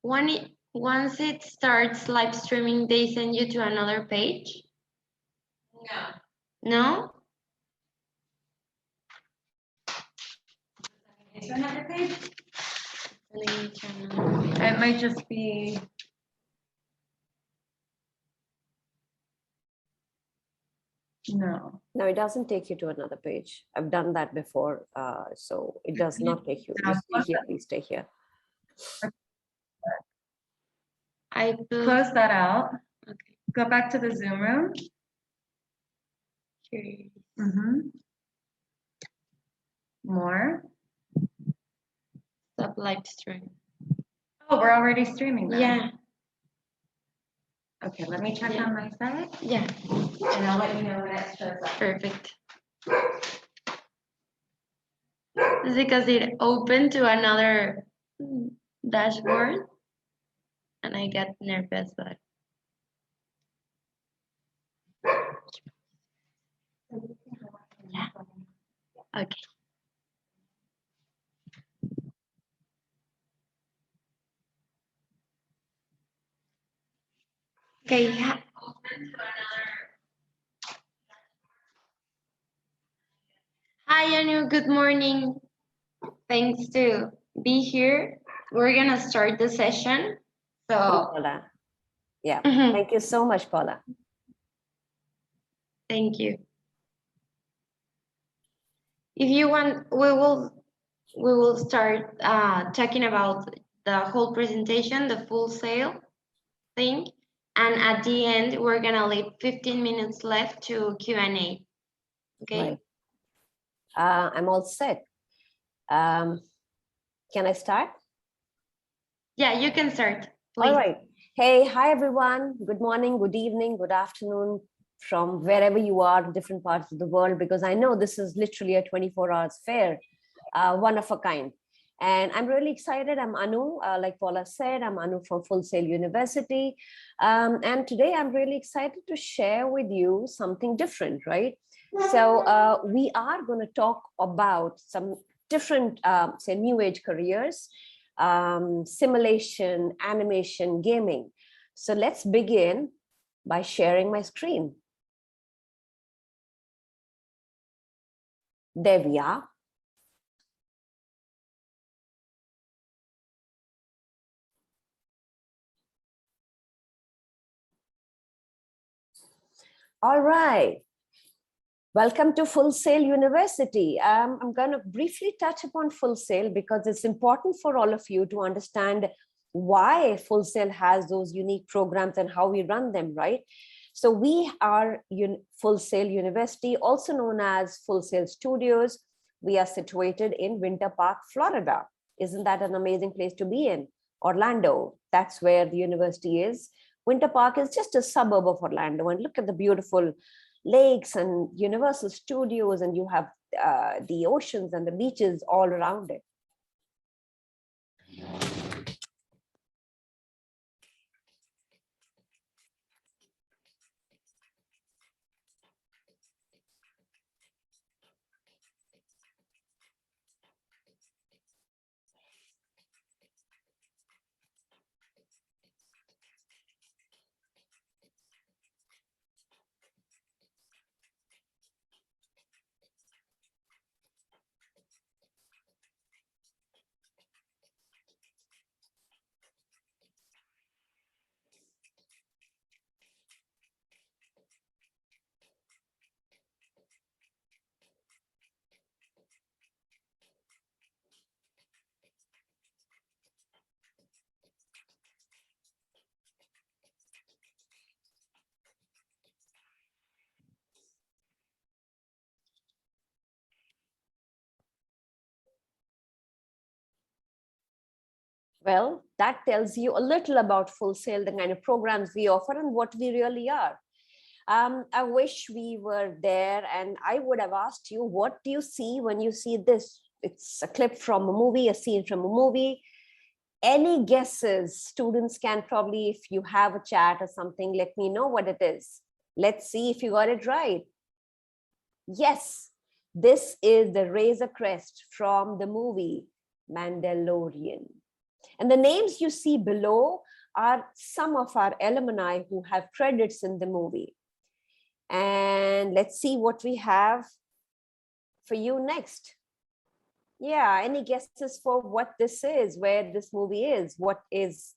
Once it starts live streaming, they send you to another page? No? To another page? No? It might just be. No. No, it doesn't take you to another page. I've done that before, so it does not take you. Just stay here, please stay here. I Close that out. Okay. Go back to the Zoom room. Here. More. Stop live stream. Oh, we're already streaming now. Yeah. Okay, let me check on my side. Yeah. And I'll let you know when it shows up. Perfect. It's because it opened to another dashboard and I get nervous, but yeah. Okay. Okay. Yeah. Hi, Anu. Good morning. Thanks to be here. We're gonna start the session. So, Paula. Yeah. Thank you so much, Paula. Thank you. If you want, we will start talking about the whole presentation, the full sale thing, and at the end we're gonna leave 15 minutes left to Q&A. Okay. Right. I'm all set. Can I start? Yeah, you can start. Please. All right. Hey, hi everyone. Good morning, good evening, good afternoon from wherever you are, different parts of the world, because I know this is literally a 24 hours fair, one of a kind. And I'm really excited. I'm Anu, like Paula said, I'm Anu from Full Sail University. And today I'm really excited to share with you something different, right? So we are going to talk about some different, say, new age careers, simulation, animation, gaming. So let's begin by sharing my screen. There we are. All right. Welcome to Full Sail University. I'm going to briefly touch upon Full Sail because it's important for all of you to understand why Full Sail has those unique programs and how we run them, right? So we are Full Sail University, also known as Full Sail Studios. We are situated in Winter Park, Florida. Isn't that an amazing place to be in? Orlando, that's where the university is. Winter Park is just a suburb of Orlando, and look at the beautiful lakes and Universal Studios, and you have the oceans and the beaches all around it. Well, that tells you a little about Full Sail, the kind of programs we offer and what we really are. I wish we were there and I would have asked you, what do you see when you see this? It's a clip from a movie, a scene from a movie. Any guesses? Students can probably, if you have a chat or something, let me know what it is. Let's see if you got it right. Yes, this is the Razor Crest from the movie Mandalorian. And the names you see below are some of our alumni who have credits in the movie. And let's see what we have for you next. Yeah, any guesses for what this is, where this movie is? What is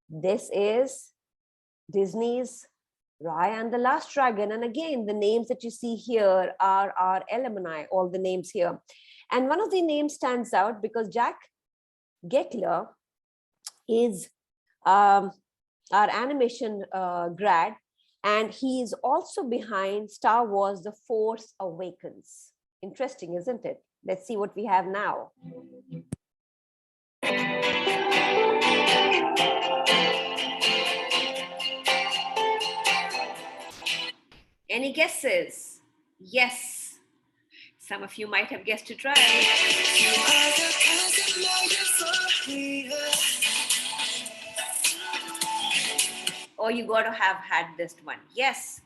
this? Is Disney's Raya and the Last Dragon. And again, the names that you see here are our alumni, all the names here. And one of the names stands out because Jack Gettler is our animation grad, and he is also behind Star Wars The Force Awakens. Interesting, isn't it? Let's see what we have now. Any guesses? Yes. Some of you might have guessed it right. Or you got to have had this one. Yes,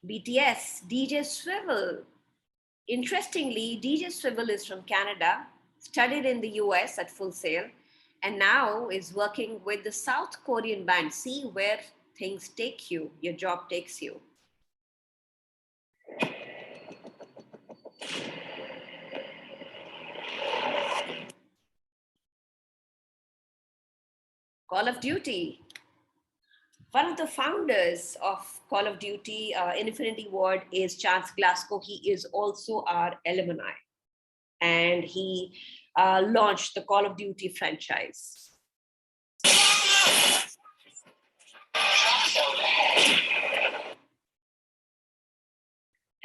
BTS, DJ Swivel. Interestingly, DJ Swivel is from Canada, studied in the US at Full Sail, and now is working with the South Korean band. See where things take you, your job takes you. Call of Duty. One of the founders of Call of Duty Infinity Ward is Chance Glasgow. He is also our alumni, and he launched the Call of Duty franchise.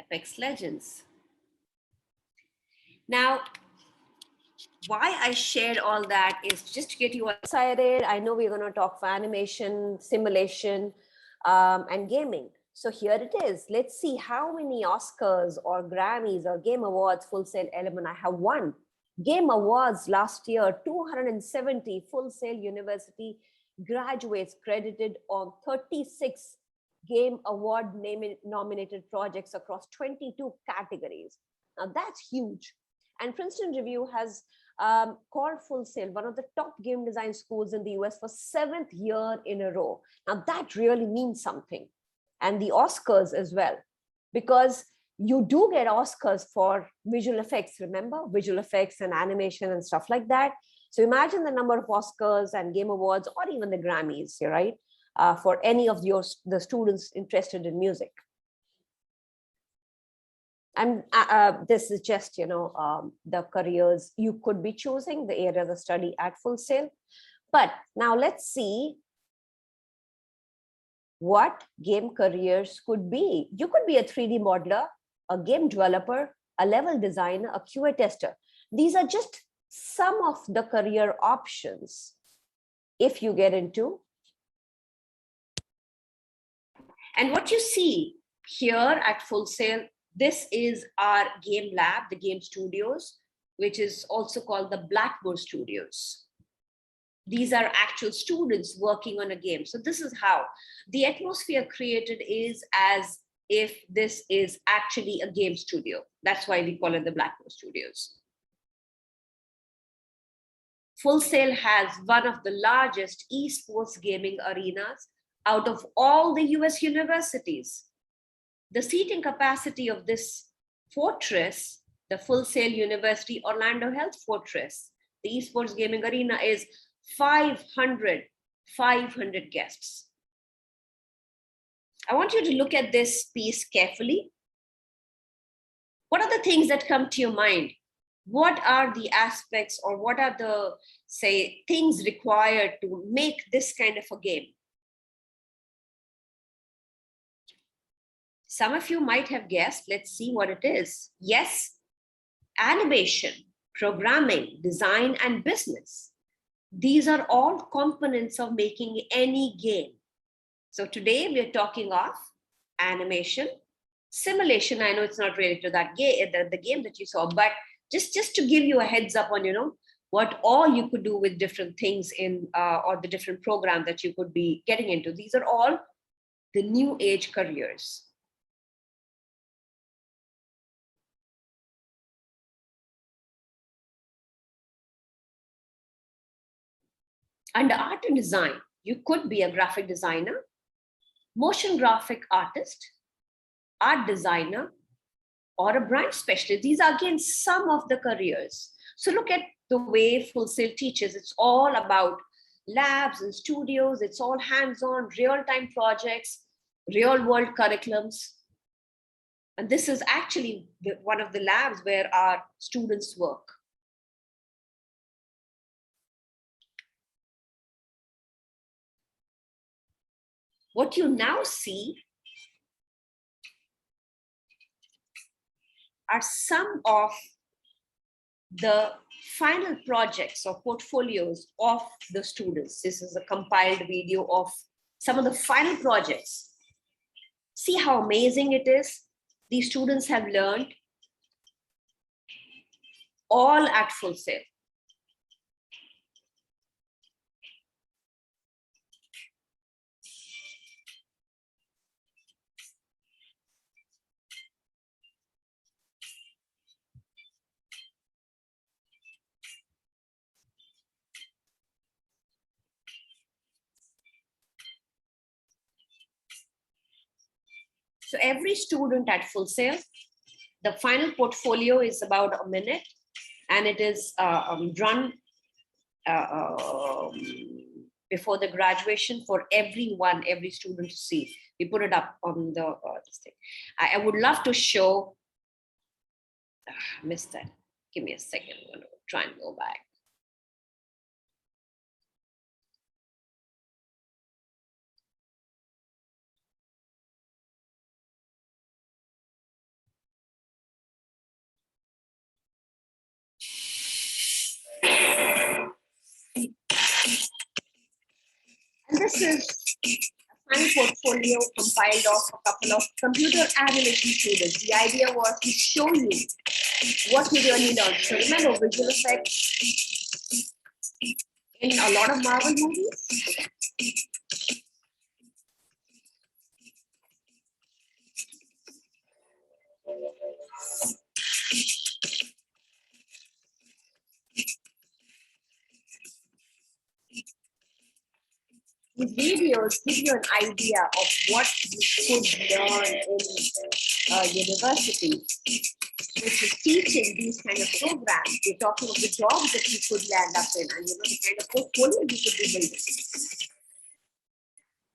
Apex Legends. Now, why I shared all that is just to get you excited. I know we're going to talk for animation, simulation, and gaming. So here it is. Let's see how many Oscars or Grammys or Game Awards Full Sail alumni have won. Game Awards last year, 270 Full Sail University graduates credited on 36 Game Award nominated projects across 22 categories. Now that's huge. And Princeton Review has called Full Sail one of the top game design schools in the US for 7th year in a row. Now that really means something. And the Oscars as well, because you do get Oscars for visual effects, remember? Visual effects and animation and stuff like that. So imagine the number of Oscars and Game Awards or even the Grammys, right? For any of the students interested in music. And this is just, the careers you could be choosing, the areas of study at Full Sail. But now let's see what game careers could be. You could be a 3D modeler, a game developer, a level designer, a QA tester. These are just some of the career options if you get into. And what you see here at Full Sail, this is our game lab, the game studios, which is also called the Blackboard Studios. These are actual students working on a game. So this is how the atmosphere created is as if this is actually a game studio. That's why we call it the Blackboard Studios. Full Sail has one of the largest esports gaming arenas out of all the US universities. The seating capacity of this fortress, the Full Sail University Orlando Health Fortress, the esports gaming arena, is 500 guests. I want you to look at this piece carefully. What are the things that come to your mind? What are the aspects or what are the, say, things required to make this kind of a game? Some of you might have guessed. Let's see what it is. Yes, animation, programming, design, and business. These are all components of making any game. So today we're talking of animation, simulation. I know it's not related to that the game that you saw, but just to give you a heads up on, what all you could do with different things in or the different program that you could be getting into. These are all the new age careers. Under art and design, you could be a graphic designer, motion graphic artist, art designer, or a brand specialist. These are again some of the careers. So look at the way Full Sail teaches. It's all about labs and studios. It's all hands-on, real-time projects, real-world curriculums. And this is actually one of the labs where our students work. What you now see are some of the final projects or portfolios of the students. This is a compiled video of some of the final projects. See how amazing it is. These students have learned all at Full Sail. So every student at Full Sail, the final portfolio is about a minute, and it is run before the graduation for everyone, every student to see. We put it up on the this thing. I would love to show. Missed that. Give me a second. I'm going to try and go back. And this is a final portfolio compiled of a couple of computer animation students. The idea was to show you what you really learned. So remember, visual effects in a lot of Marvel movies. These videos give you an idea of what you could learn in university, which is teaching these kind of programs. You're talking of the jobs that you could land up in, and the kind of portfolio you could be building.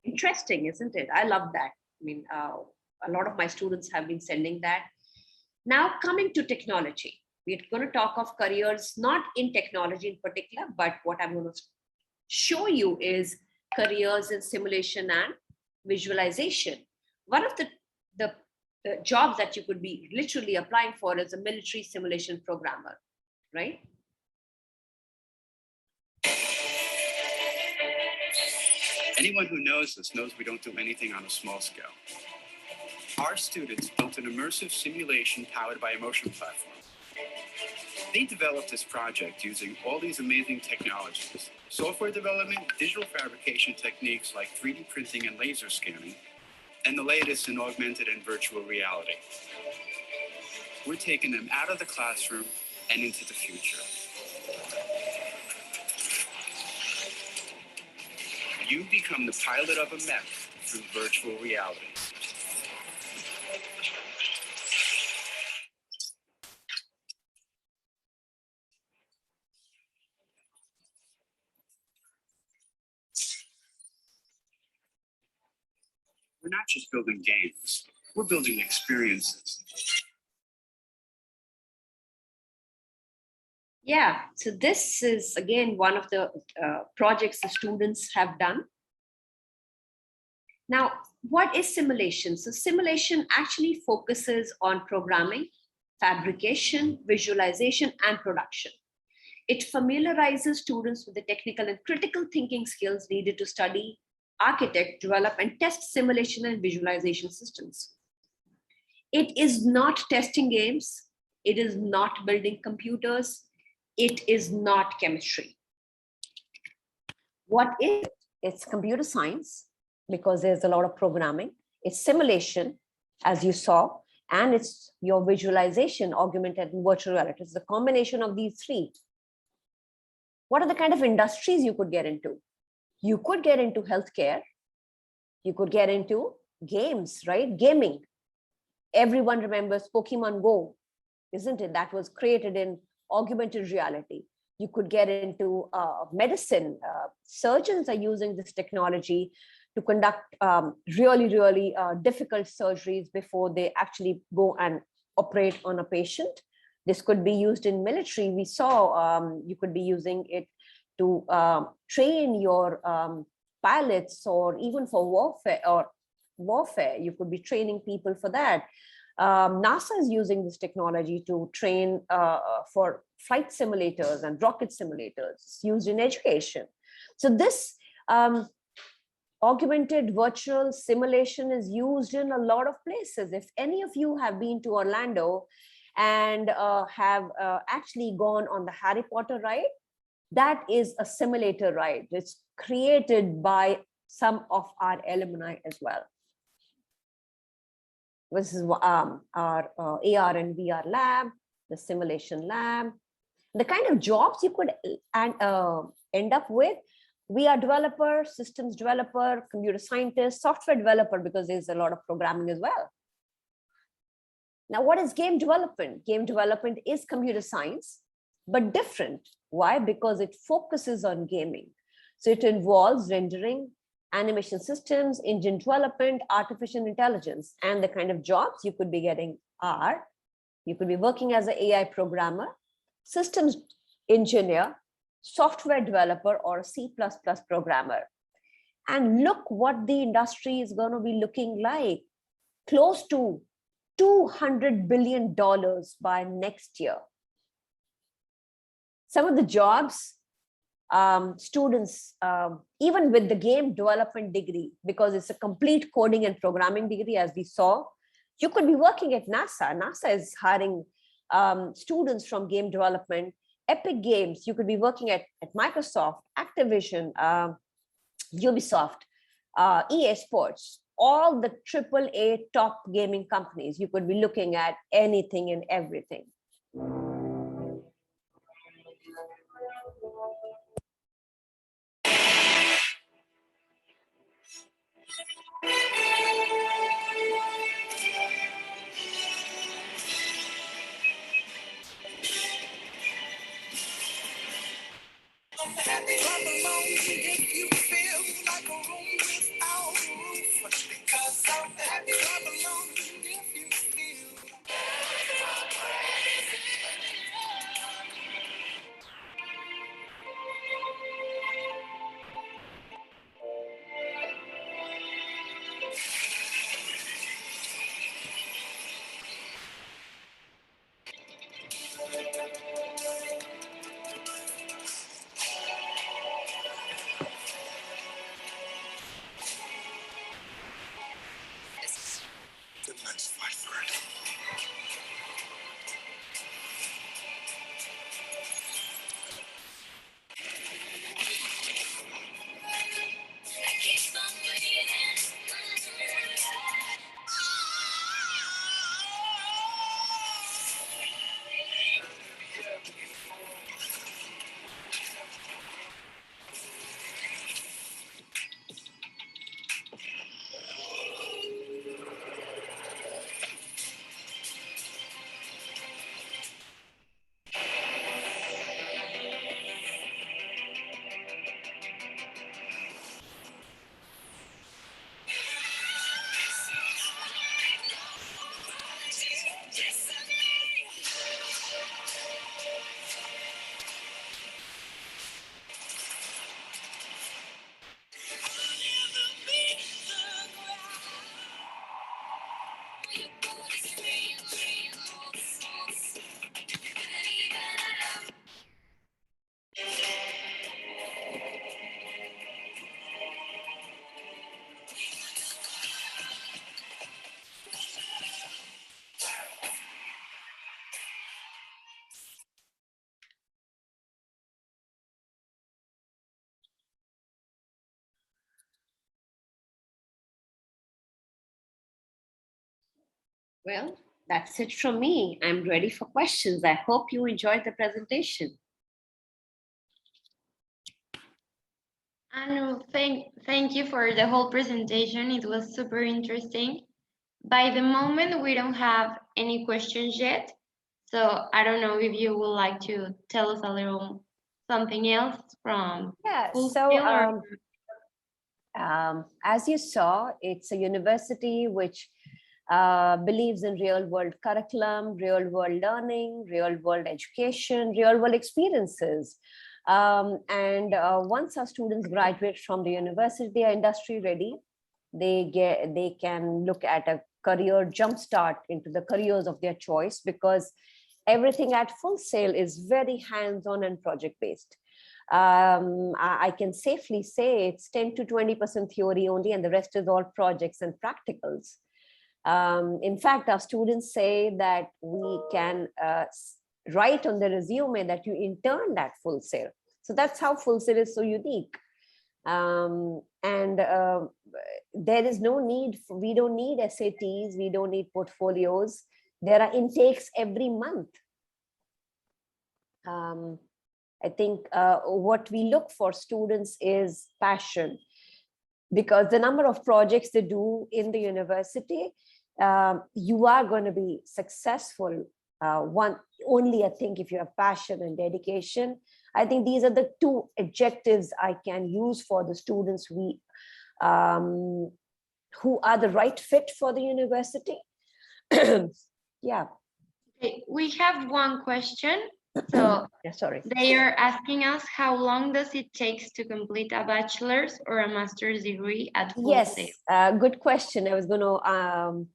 Interesting, isn't it? I love that. I mean, a lot of my students have been sending that. Now coming to technology, we're going to talk of careers, not in technology in particular, but what I'm going to show you is careers in simulation and visualization. One of the jobs that you could be literally applying for is a military simulation programmer, right? Anyone who knows us knows we don't do anything on a small scale. Our students built an immersive simulation powered by a motion platform. They developed this project using all these amazing technologies: software development, digital fabrication techniques like 3D printing and laser scanning, and the latest in augmented and virtual reality. We're taking them out of the classroom and into the future. You become the pilot of a mech through virtual reality. We're not just building games, we're building experiences. Yeah, so this is again one of the projects the students have done. Now, what is simulation? So simulation actually focuses on programming, fabrication, visualization, and production. It familiarizes students with the technical and critical thinking skills needed to study, architect, develop, and test simulation and visualization systems. It is not testing games. It is not building computers. It is not chemistry. What is it? It's computer science, because there's a lot of programming. It's simulation, as you saw, and it's your visualization, augmented and virtual reality. It's the combination of these three. What are the kind of industries you could get into? You could get into healthcare. You could get into games, right? Gaming. Everyone remembers Pokemon Go, isn't it? That was created in augmented reality. You could get into medicine. Surgeons are using this technology to conduct really difficult surgeries before they actually go and operate on a patient. This could be used in military. We saw you could be using it to train your pilots, or even for warfare. You could be training people for that. NASA is using this technology to train for flight simulators and rocket simulators. It's used in education. So this augmented virtual simulation is used in a lot of places. If any of you have been to Orlando and have actually gone on the Harry Potter ride, that is a simulator ride. It's created by some of our alumni as well. This is our AR and VR lab, the simulation lab. The kind of jobs you could end up with: VR developer, systems developer, computer scientist, software developer, because there's a lot of programming as well. Now, what is game development? Game development is computer science, but different. Why? Because it focuses on gaming. So it involves rendering, animation systems, engine development, artificial intelligence. And the kind of jobs you could be getting are: you could be working as an AI programmer, systems engineer, software developer, or a C++ programmer. And look what the industry is going to be looking like: close to $200 billion by next year. Some of the jobs, students, even with the game development degree, because it's a complete coding and programming degree, as we saw, you could be working at NASA. NASA is hiring students from game development. Epic Games, you could be working at Microsoft, Activision, Ubisoft, EA Sports, all the AAA top gaming companies. You could be looking at anything and everything. If you feel like a room without a roof, because I'm happy. Clap along if you feel. Let's fight for it. Well, that's it from me. I'm ready for questions. I hope you enjoyed the presentation. And thank you for the whole presentation. It was super interesting. By the moment, we don't have any questions yet. So I don't know if you would like to tell us a little something else from Yeah, full so scale or as you saw, it's a university which believes in real world curriculum, real world learning, real world education, real world experiences. And once our students graduate from the university, they are industry ready. They can look at a career jumpstart into the careers of their choice, because everything at Full Sail is very hands-on and project-based. I can safely say it's 10 to 20% theory only, and the rest is all projects and practicals. In fact, our students say that we can write on the resume that you interned at Full Sail. So that's how Full Sail is so unique. And there is no need, we don't need SATs, we don't need portfolios. There are intakes every month. I think what we look for students is passion, because the number of projects they do in the university, you are going to be successful only, I think, if you have passion and dedication. I think these are the two adjectives I can use for the students who are the right fit for the university. Yeah. okay, we have one question. So Yeah, sorry. they are asking us, how long does it take to complete a bachelor's or a master's degree at Full Yes, Sail? good question. I was going to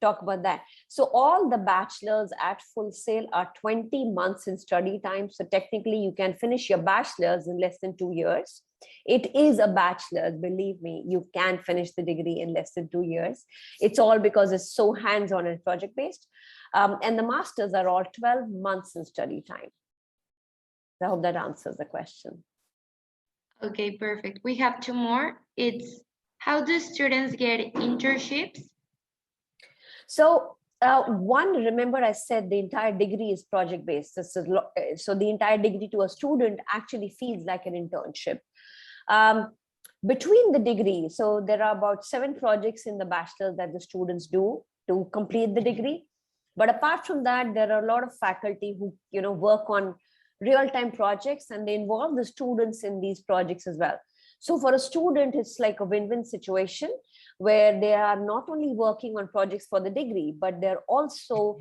talk about that. So all the bachelors at Full Sail are 20 months in study time. So technically you can finish your bachelor's in less than 2 years. It is a bachelor's, believe me, you can finish the degree in less than 2 years. It's all because it's so hands-on and project-based. And the masters are all 12 months in study time. I hope that answers the question. Okay, perfect. We have two more. It's, how do students get internships? So one, remember I said the entire degree is project-based. So the entire degree to a student actually feels like an internship. Between the degree, so there are about 7 projects in the bachelor that the students do to complete the degree. But apart from that, there are a lot of faculty who work on real-time projects, and they involve the students in these projects as well. So for a student, it's like a win-win situation where they are not only working on projects for the degree, but they're also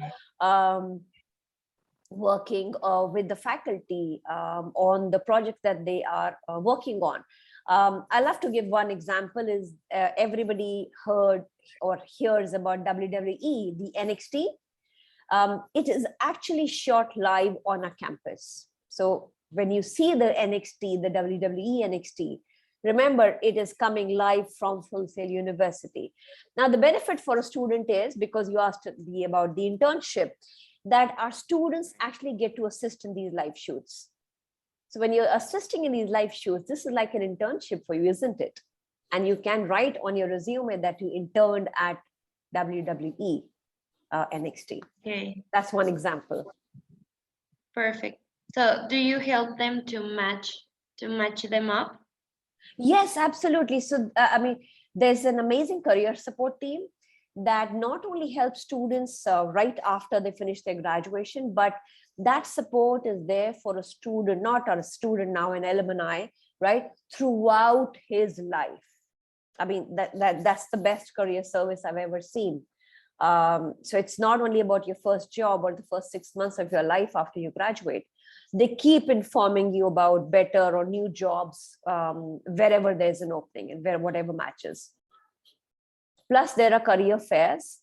working with the faculty on the projects that they are working on. I love to give one example is everybody heard or hears about WWE, the NXT. It is actually shot live on a campus. So when you see the NXT, the WWE NXT, remember it is coming live from Full Sail University. Now the benefit for a student is, because you asked me about the internship, that our students actually get to assist in these live shoots. So when you're assisting in these live shoots, this is like an internship for you, isn't it? And you can write on your resume that you interned at WWE NXT. Okay, That's one example. perfect. So do you help them to match them up? Yes, absolutely. So, I mean, there's an amazing career support team that not only helps students right after they finish their graduation, but that support is there for a student, not a student now, an alumni, right, throughout his life. I mean, that's the best career service I've ever seen. So it's not only about your first job or the first 6 months of your life after you graduate. They keep informing you about better or new jobs wherever there's an opening and whatever matches. Plus, there are career fairs,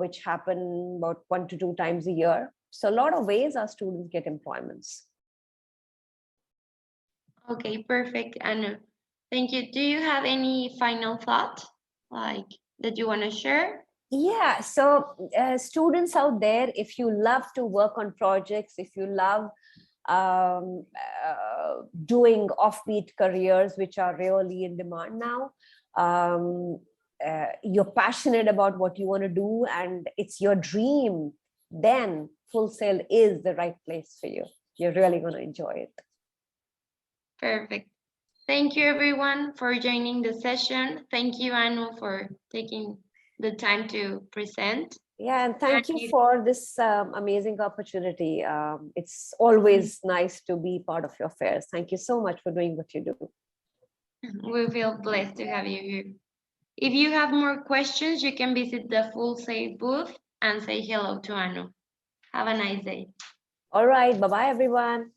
which happen about 1 to 2 times a year. So a lot of ways our students get employments. Okay, perfect. And thank you. Do you have any final thought like that you want to share? Yeah, so students out there, if you love to work on projects, if you love doing offbeat careers, which are really in demand now, you're passionate about what you want to do and it's your dream, then Full Sail is the right place for you. You're really going to enjoy it. Perfect. Thank you everyone for joining the session. Thank you, Anu, for taking the time to present. Yeah, and thank you you- for this amazing opportunity. It's always nice to be part of your fairs. Thank you so much for doing what you do. We feel blessed to have you here. If you have more questions, you can visit the Full Sail booth and say hello to Anu. Have a nice day. All right, bye-bye, everyone.